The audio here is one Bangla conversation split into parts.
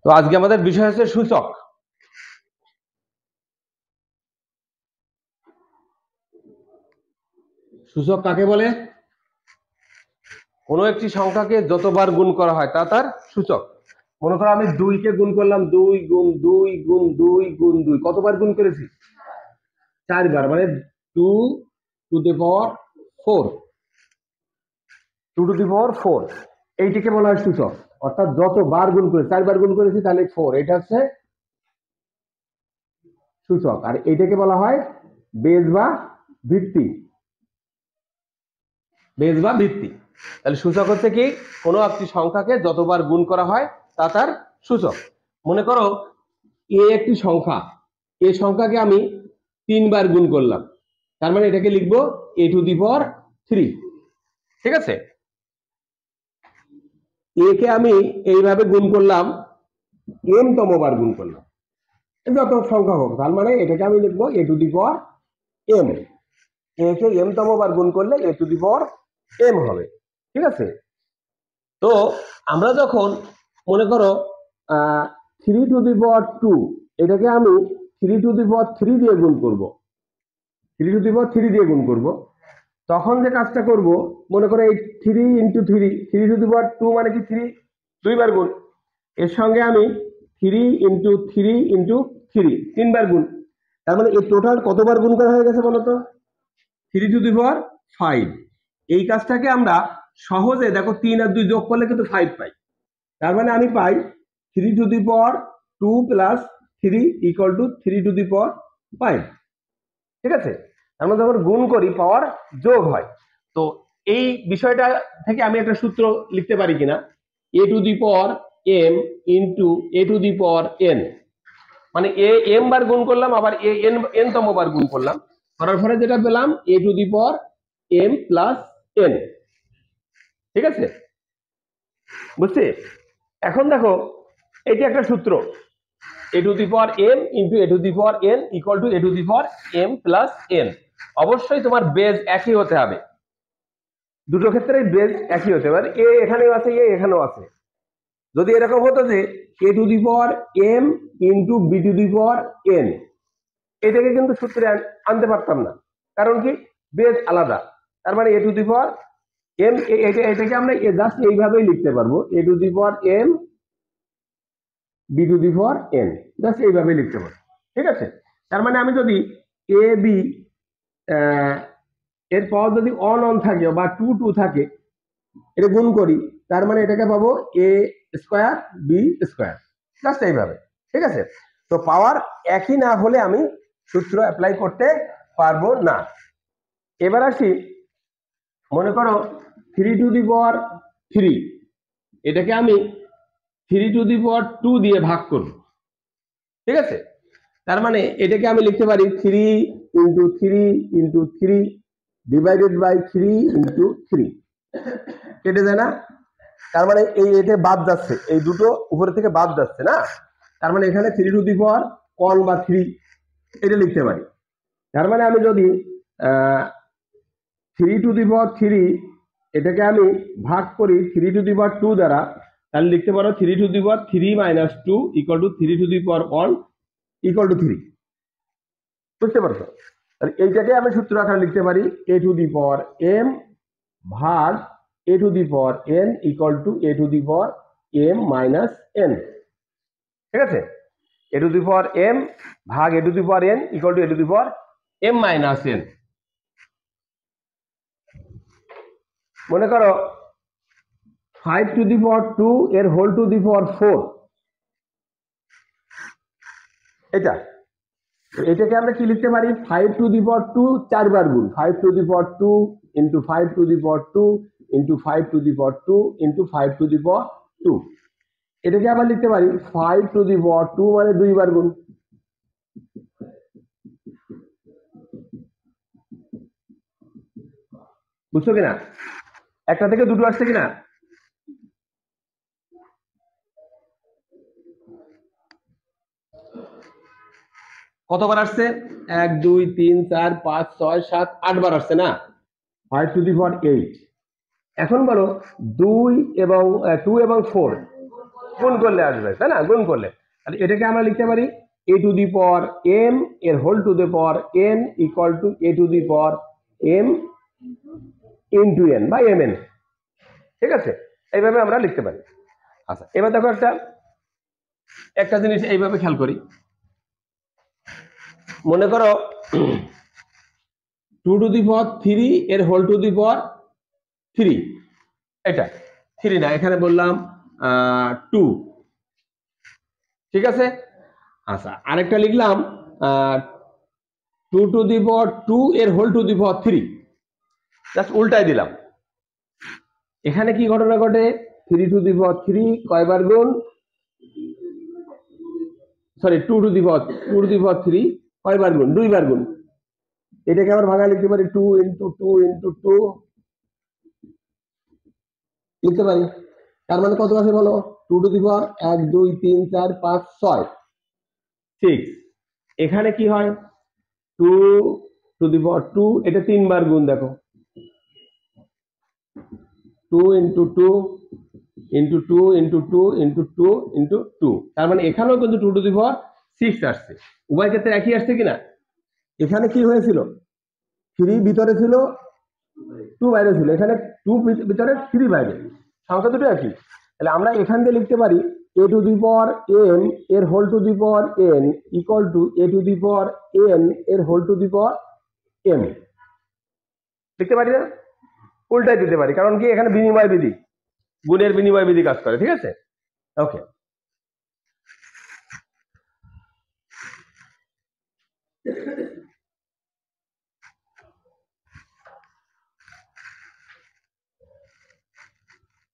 তো আজকে আমাদের বিষয় হচ্ছে সূচক। সূচক কাকে বলে? কোনো একটি সংখ্যাকে যতবার গুণ করা হয় তা তার সূচক। মনে করো আমি 2 কে গুণ করলাম, 2 গুণ 2 গুণ 2 গুণ 2, কতবার গুণ করেছি? 4 বার, মানে 2 to the power 4, 2 to the power 4। এইটিকে বলা হয় সূচক, অর্থাৎ যতবার গুণ করে 4 বার গুণ করেছি তাহলে 4, এটা হচ্ছে সূচক। আর এইটাকে বলা হয় বেজ বা ভিত্তি। বেজ বা ভিত্তি। তাহলে সূচক হচ্ছে কি? কোনো একটি সংখ্যাকে যতবার গুণ করা হয় তা তার সূচক। মনে করো এ একটি সংখ্যা, এই সংখ্যাকে আমি 3 বার গুণ করলাম, তার মানে এটাকে লিখবো a টু দি পাওয়ার 3। ঠিক আছে, এ কে আমি এইভাবে গুণ করলাম, m তম বার গুণ করলাম, যত সংখ্যা হোক, তার মানে এটাকে আমি লিখবো a to the power m। A K m তম বার গুণ করলে a to the power m হবে। ঠিক আছে, তো আমরা যখন মনে করো 3 টু দি পাওয়ার 2, এটাকে আমি 3 টু দি পাওয়ার 3 দিয়ে গুণ করব, 3 টু দি পাওয়ার 3 দিয়ে গুণ করব, তখন যে কাজটা করব, মনে করো এই 3 ইন্টু 3, 3 টু দি পাওয়ার 2 মানে কি 3 দুইবার গুণ, এর সঙ্গে আমি 3 ইন্টু 3 ইন্টু 3 তিনবার গুণ, তার মানে এই টোটাল কতবার গুণ করা হয়ে গেছে বলতো? 3 টু দি পাওয়ার 5। এই কাজটাকে আমরা সহজে দেখো 3 আর 2 যোগ করলে কিন্তু 5 পাই, তার মানে আমি পাই 3 to the power 2 plus 3 equal to 3 to the power 5। ঠিক আছে, আমরা যখন গুণ করি পাওয়ার যোগ হয়। তো এই বিষয়টা থেকে আমি একটা সূত্র লিখতে পারি কিনা, a to the power m into a to the power n, মানে a m বার গুণ করলাম, আবার a n তম বার গুণ করলাম, করার পরে যেটা পেলাম a to the power m plus n। ঠিক আছে, বুঝছি? এখন দেখো এটি একটা সূত্র, a to the power m into a to the power n equal to a to the power m plus n। অবশ্যই তোমার বেজ একই হতে হবে, দুটো ক্ষেত্রে বেজ একই হতে হবে, এ এখানেও আছে এ এখানেও আছে। যদি এরকম হতো যে a to the power m into b to the power n, এটাকে কিন্তু সূত্রে আনতে পারতাম না, কারণ কি বেজ আলাদা। তার মানে a to the power m, এটাকে আমরা জাস্ট এইভাবেই লিখতে পারবো, a to the power m b to the power n, just এইভাবে লিখতে পারবো। ঠিক আছে, তার মানে আমি যদি এ বি এর পাওয়ার যদি অন অন থাকে বা 2 2 থাকে, এটা গুণ করি, তার মানে এটাকে পাবো a square b square, just এইভাবে। ঠিক আছে, তো পাওয়ার একই না হলে আমি সূত্র অ্যাপ্লাই করতে পারবো না। এবার আসি, মনে করো 3 টু দি পাওয়ার 3, এটাকে আমি 3 টু দি পাওয়ার 2 দিয়ে ভাগ করব। ঠিক আছে, তার মানে এটাকে আমি লিখতে পারি 3 into 3 into 3 divided by 3 into 3, কেটে যায় না? তার মানে এই এটা বাদ যাচ্ছে, এই দুটো উপরে থেকে বাদ যাচ্ছে না, তার মানে এখানে 3 টু দি পাওয়ার 1 বা 3 এটা লিখতে পারি। তার মানে আমি যদি 3 টু দি পাওয়ার 3 এটাকে আমি ভাগ করি 3 টু দি পাওয়ার 2 দ্বারা, তাহলে লিখতে পারো 3 to the power 3 minus 2 equal to 3 to the power 1 equal to 3। বুঝতে পারছো? তাহলে এইটাকে আমি সূত্র আকারে লিখতে পারি a to the power m ভাগ a to the power n equal to a to the power m minus n। ঠিক আছে, a to the power m ভাগ a to the power n equal to a to the power m minus n। মনে করো 5 টু দি পাওয়ার 2 এর হোল টু দি পাওয়ার 4, এটাকে আমরা কি লিখতে পারি, 5 টু দি পাওয়ার 2 4 বার গুণ, 5 to the power 2 into 5 to the power 2 into 5 to the power 2 into 5 to the power 2। এটাকে আবার লিখতে পারি 5 টু দি পাওয়ার 2 মানে 2 বার গুণ। বুঝছো কিনা? একটা থেকে দুটো আসছে কিনা? কতবার আসছে? 1 2 3 4 5 6 7 8 বার আসছে না, 5 টু দি পাওয়ার 8। এখন বলো 2 এবং 4 গুণ করলে আসবে, তাই না? গুণ করলে তাহলে এটাকে আমরা লিখতে পারি a to the power m এর whole to the power n equal to a to the power m into n বা mn। ঠিক আছে, এইভাবে আমরা লিখতে পারি। আচ্ছা, এবার দেখো একটা জিনিস এইভাবে খেয়াল করি। মনে করো 2 টু দি পাওয়ার 3 এর হোল টু দি পাওয়ার 3, এটা 3 না, এখানে বললাম 2। ঠিক আছে, আচ্ছা আরেকটা লিখলাম 2 টু দি পাওয়ার 2 এর whole to the power 3, just উল্টাই দিলাম। এখানে কি ঘটনা ঘটে? 3 টু দি পাওয়ার 3 কয়বার গুণ, সরি 2 টু দি পাওয়ার 3 কয়বার গুণ? 2 বার গুণ। এটাকে আবার ভাঙা লিখতে পারি 2 ইন্টু 2 ইন্টু 2 লিখতে পারি। তার মানে কত আছে বলো? 2 টু দি পাওয়ার 1 2 3 4 5 6 6। এখানে কি হয়? 2 টু দি পাওয়ার 2, এটা 3 বার গুণ, দেখো 2 into 2 into 2 into 2 into 2 into 2। তার মানে এখানেও কিন্তু 2 টু দি পাওয়ার 6 আসছে। উভয় ক্ষেত্রে একই আসছে কিনা? এখানে কি হয়েছিল? 3 ভিতরে ছিল, 2 বাইরে ছিল। এখানে 2 ভিতরে 3 বাইরে, সংখ্যা দুটো একই। তাহলে আমরা এখান থেকে লিখতে পারি a to the power m এর whole to the power n equal to a to the power n এর whole to the power m। লিখতে পারি না? উল্টাই দিতে পারি, কারণ কি এখানে বিনিময় বিধি, গুণের বিনিময় বিধি কাজ করে। ঠিক আছে, ওকে।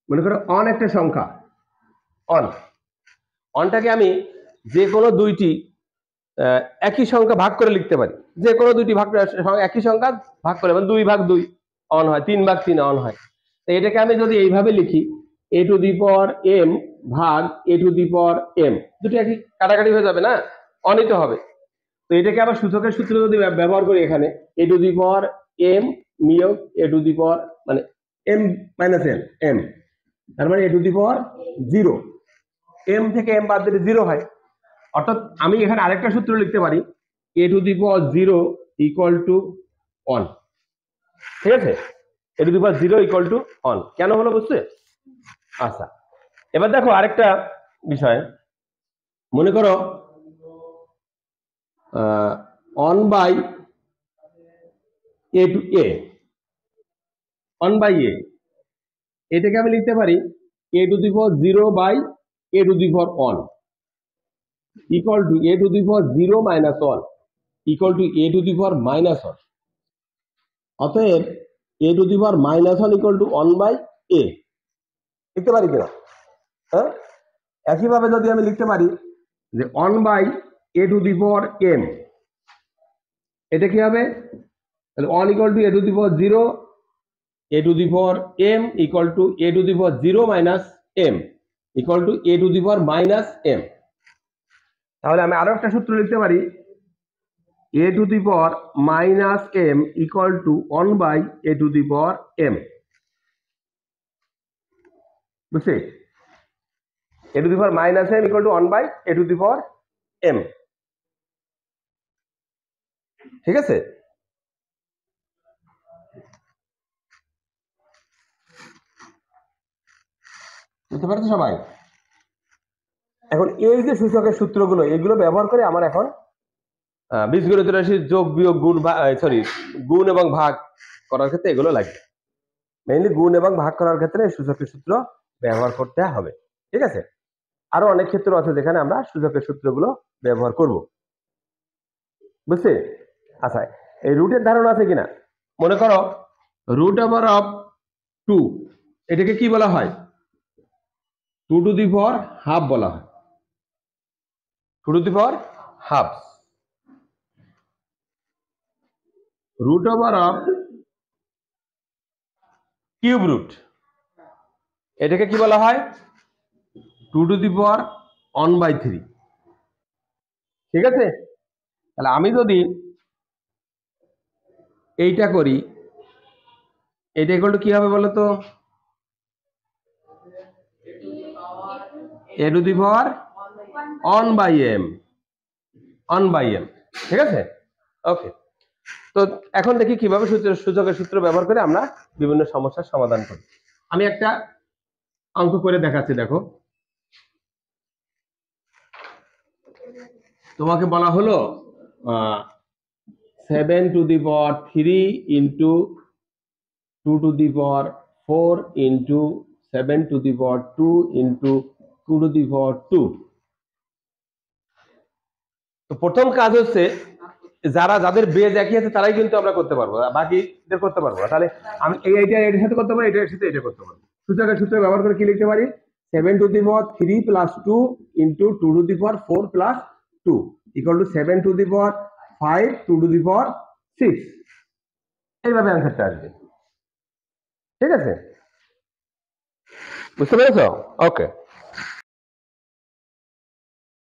মনে করো অন একটা সংখ্যা, অনটাকে আমি যে কোনো দুইটি একই সংখ্যা ভাগ করে লিখতে পারি। যে কোনো দুইটি ভাগ একই সংখ্যা ভাগ করে, মানে 2 ভাগ 2 অন হয়, 3 ভাগ 3 অন হয়। তো এটাকে আমি যদি এইভাবে লিখি a to the power m ভাগ a to the power m, দুটো একই, কাটাকাটি হয়ে যাবে না, অনই তো হবে। তো এটাকে আবার সূচকের সূত্র যদি ব্যবহার করি, এখানে a to the power m বিয়োগ a টু দি পাওয়ার মানে m মাইনাস n m, তার মানে a to the power 0, m থেকে m বাদ দিলে 0 হয়। অর্থাৎ আমি এখানে আরেকটা সূত্র লিখতে পারি a to the power 0 equal to 1। ঠিক আছে, a to the power 0 equal to 1 কেন হলো বুঝছে? আচ্ছা, এবার দেখো আরেকটা বিষয়। মনে করো 1 by a to a, 1 by a, এটাকে আমি লিখতে পারি a to the power 0 by a to the power 1 equal to a to the power 0 minus 1 equal to a to the power minus 1। অতএব a to the power minus 1 equal to 1 by a লিখতে পারি কিনা? হ্যাঁ, একইভাবে যদি আমি লিখতে পারি যে 1 by a to the power m, এটা কি হবে? তাহলে 1 equal to a to the power 0, a to the power m equal to a to the power 0 minus m equal to a to the power minus m। তাহলে আমি আরো একটা সূত্র লিখতে পারি a to the power minus m equal to 1 by a to the power m। বুঝছি? a to the power minus m equal to 1 by a to the power m। ঠিক আছে, বুঝতে পারছো সবাই? এখন এই যে সূচকের সূত্রগুলো, এগুলো ব্যবহার করে আমার এখন বীজগণিত রাশির যোগ বিয়োগ গুণ, সরি গুণ এবং ভাগ করার ক্ষেত্রে এগুলো লাগবে। মেইনলি গুণ এবং ভাগ করার ক্ষেত্রে সূচকের সূত্র ব্যবহার করতে হবে। ঠিক আছে, আরো অনেক ক্ষেত্র আছে যেখানে আমরা সূচকের সূত্রগুলো ব্যবহার করব। বুঝছি? আচ্ছা, এই রুটের ধারণা আছে কিনা? মনে করো রুট ওভার অফ 2, এটাকে কি বলা হয়? 2 টু দি পাওয়ার হাফ বলা হয়। 2 to the power half. Root over of cube root, এটাকে কি বলা হয়? 2 টু দি পাওয়ার 1 বাই 3। ঠিক আছে, তাহলে আমি যদি এইটা করি, এটা ইকুয়াল টু কি হবে বলো তো? a to the power 1 by m, 1 by m, ঠিক আছে? ওকে, তো এখন দেখি কিভাবে সূচকের সূত্র ব্যবহার করে আমরা বিভিন্ন সমস্যার সমাধান করি। আমি একটা অঙ্ক করে দেখাচ্ছি, দেখো। তোমাকে বলা হলো 7 to the power 3 into 2 to the power 4 into 7 to the power 2 into 2 to the power 2। তো প্রথম কাজ হচ্ছে, যাদের বেজ একই আছে তারাই কিন্তু আমরা করতে পারবো, বাকিদের করতে পারবো না। তাহলে আমি এইটা এর সাথে করতে পারি, এটার সাথে এটা করতে পারবো। সূচকের সূত্র ব্যবহার করে কি লিখতে পারি? 7 to the power 3 plus 2 into 2 to the power 4 plus 2 equal to 7 to the power 5 2 to the power 6। এইভাবে অ্যান্সারটা আসবে, ঠিক আছে? বুঝতে পেরেছো? ওকে।